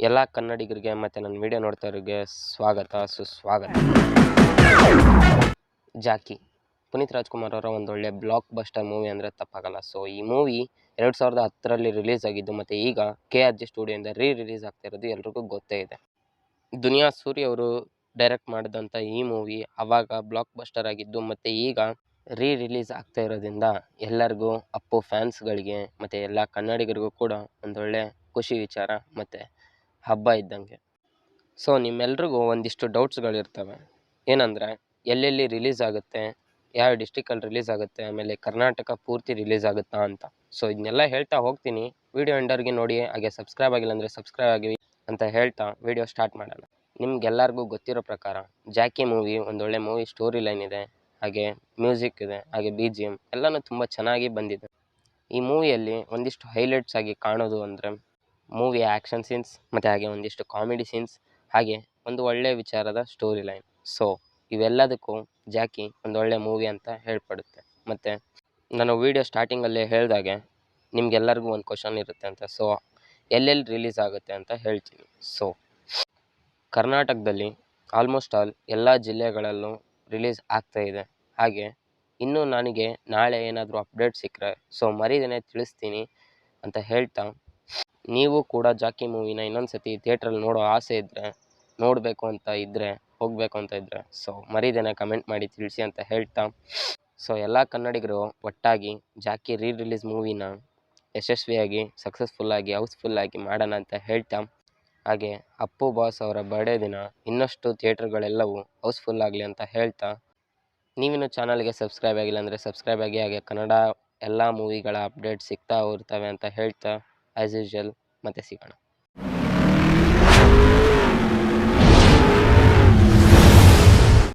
ಎಲ್ಲ ಕನ್ನಡಿಗರಿಗೆ ಮತ್ತು ನನ್ನ ವಿಡಿಯೋ ನೋಡ್ತಾವ್ರಿಗೆ ಸ್ವಾಗತ ಸುಸ್ವಾಗತ. ಜಾಕಿ ಪುನೀತ್ ರಾಜ್ಕುಮಾರ್ ಅವರ ಒಂದೊಳ್ಳೆ ಬ್ಲಾಕ್ ಬಸ್ಟರ್ ಮೂವಿ ಅಂದರೆ ತಪ್ಪಾಗಲ್ಲ. ಸೊ ಈ ಮೂವಿ 2010ರಲ್ಲಿ ರಿಲೀಸ್ ಆಗಿದ್ದು ಮತ್ತು ಈಗ KRG ಸ್ಟುಡಿಯೋಯಿಂದ ರಿಲೀಸ್ ಆಗ್ತಾ ಇರೋದು ಎಲ್ರಿಗೂ ಗೊತ್ತೇ ಇದೆ. ದುನಿಯಾ ಸೂರಿ ಅವರು ಡೈರೆಕ್ಟ್ ಮಾಡಿದಂಥ ಈ ಮೂವಿ ಆವಾಗ ಬ್ಲಾಕ್ ಬಸ್ಟರ್ ಆಗಿದ್ದು ಮತ್ತು ಈಗ ರಿಲೀಸ್ ಆಗ್ತಾ ಇರೋದ್ರಿಂದ ಎಲ್ಲರಿಗೂ ಅಪ್ಪು ಫ್ಯಾನ್ಸ್ಗಳಿಗೆ ಮತ್ತು ಎಲ್ಲ ಕನ್ನಡಿಗರಿಗೂ ಕೂಡ ಒಂದೊಳ್ಳೆ ಖುಷಿ ವಿಚಾರ ಮತ್ತು ಹಬ್ಬ ಇದ್ದಂಗೆ. ಸೊ ನಿಮ್ಮೆಲ್ರಿಗೂ ಒಂದಿಷ್ಟು ಡೌಟ್ಸ್ಗಳಿರ್ತವೆ. ಏನಂದರೆ ಎಲ್ಲೆಲ್ಲಿ ರಿಲೀಸ್ ಆಗುತ್ತೆ, ಯಾವ ಡಿಸ್ಟಿಕಲ್ಲಿ ರಿಲೀಸ್ ಆಗುತ್ತೆ, ಆಮೇಲೆ ಕರ್ನಾಟಕ ಪೂರ್ತಿ ರಿಲೀಸ್ ಆಗುತ್ತಾ ಅಂತ. ಸೊ ಇದನ್ನೆಲ್ಲ ಹೇಳ್ತಾ ಹೋಗ್ತೀನಿ. ವಿಡಿಯೋ ಎಂಡರ್ಗೆ ನೋಡಿ, ಹಾಗೆ ಸಬ್ಸ್ಕ್ರೈಬ್ ಆಗಿಲ್ಲ ಅಂದರೆ ಸಬ್ಸ್ಕ್ರೈಬ್ ಆಗಿ ಅಂತ ಹೇಳ್ತಾ ವಿಡಿಯೋ ಸ್ಟಾರ್ಟ್ ಮಾಡೋಣ. ನಿಮ್ಗೆಲ್ಲರಿಗೂ ಗೊತ್ತಿರೋ ಪ್ರಕಾರ ಜಾಕಿ ಮೂವಿ ಒಂದೊಳ್ಳೆ ಮೂವಿ ಸ್ಟೋರಿ ಲೈನ್ ಇದೆ, ಹಾಗೆ ಮ್ಯೂಸಿಕ್ ಇದೆ, ಹಾಗೆ BGM ಎಲ್ಲನೂ ತುಂಬ ಚೆನ್ನಾಗಿ ಬಂದಿದೆ. ಈ ಮೂವಿಯಲ್ಲಿ ಒಂದಿಷ್ಟು ಹೈಲೈಟ್ಸ್ ಆಗಿ ಕಾಣೋದು ಅಂದರೆ ಮೂವಿಯ ಆ್ಯಕ್ಷನ್ ಸೀನ್ಸ್ ಮತ್ತು ಹಾಗೆ ಒಂದಿಷ್ಟು ಕಾಮಿಡಿ ಸೀನ್ಸ್, ಹಾಗೆ ಒಂದು ಒಳ್ಳೆಯ ವಿಚಾರದ ಸ್ಟೋರಿ ಲೈನ್. ಸೊ ಇವೆಲ್ಲದಕ್ಕೂ ಜಾಕಿ ಒಂದೊಳ್ಳೆ ಮೂವಿ ಅಂತ ಹೇಳ್ಪಡುತ್ತೆ. ಮತ್ತು ನಾನು ವೀಡಿಯೋ ಸ್ಟಾರ್ಟಿಂಗಲ್ಲೇ ಹೇಳಿದಾಗೆ ನಿಮಗೆಲ್ಲರಿಗೂ ಒಂದು ಕ್ವಶನ್ ಇರುತ್ತೆ ಅಂತ. ಸೊ ಎಲ್ಲೆಲ್ಲಿ ರಿಲೀಸ್ ಆಗುತ್ತೆ ಅಂತ ಹೇಳ್ತೀನಿ. ಸೊ ಕರ್ನಾಟಕದಲ್ಲಿ ಆಲ್ಮೋಸ್ಟ್ ಆಲ್ ಎಲ್ಲ ಜಿಲ್ಲೆಗಳಲ್ಲೂ ರಿಲೀಸ್ ಆಗ್ತಾ ಇದೆ. ಹಾಗೆ ಇನ್ನೂ ನನಗೆ ನಾಳೆ ಏನಾದರೂ ಅಪ್ಡೇಟ್ ಸಿಕ್ಕರೆ ಸೊ ಮರಿದೇನೆ ತಿಳಿಸ್ತೀನಿ ಅಂತ ಹೇಳ್ತಾ, ನೀವು ಕೂಡ ಜಾಕಿ ಮೂವಿನ ಇನ್ನೊಂದು ಸತಿ ಥಿಯೇಟ್ರಲ್ಲಿ ನೋಡೋ ಆಸೆ ಇದ್ದರೆ, ನೋಡಬೇಕು ಅಂತ ಇದ್ದರೆ, ಹೋಗಬೇಕು ಅಂತ ಇದ್ದರೆ ಸೊ ಮರಿದೇನೆ ಕಮೆಂಟ್ ಮಾಡಿ ತಿಳಿಸಿ ಅಂತ ಹೇಳ್ತಾ, ಸೊ ಎಲ್ಲ ಕನ್ನಡಿಗರು ಒಟ್ಟಾಗಿ ಜಾಕಿ ರಿಲೀಸ್ ಮೂವಿನ ಯಶಸ್ವಿಯಾಗಿ ಸಕ್ಸಸ್ಫುಲ್ಲಾಗಿ ಹೌಸ್ಫುಲ್ಲಾಗಿ ಮಾಡೋಣ ಅಂತ ಹೇಳ್ತಾ, ಹಾಗೆ ಅಪ್ಪು ಬಾಸ್ ಅವರ ಬರ್ಡೇ ದಿನ ಇನ್ನಷ್ಟು ಥಿಯೇಟ್ರ್ಗಳೆಲ್ಲವೂ ಹೌಸ್ಫುಲ್ ಆಗಲಿ ಅಂತ ಹೇಳ್ತಾ, ನೀವಿನ್ನೂ ಚಾನಲ್ಗೆ ಸಬ್ಸ್ಕ್ರೈಬ್ ಆಗಿಲ್ಲ ಅಂದರೆ ಸಬ್ಸ್ಕ್ರೈಬ್ ಆಗಿ, ಹಾಗೆ ಕನ್ನಡ ಎಲ್ಲ ಮೂವಿಗಳ ಅಪ್ಡೇಟ್ ಸಿಗ್ತಾ ಇರ್ತವೆ ಅಂತ ಹೇಳ್ತಾ, ಆ್ಯಸ್ ಯೂಶ್ವಲ್ ಮತ್ತೆ ಸಿಗೋಣ.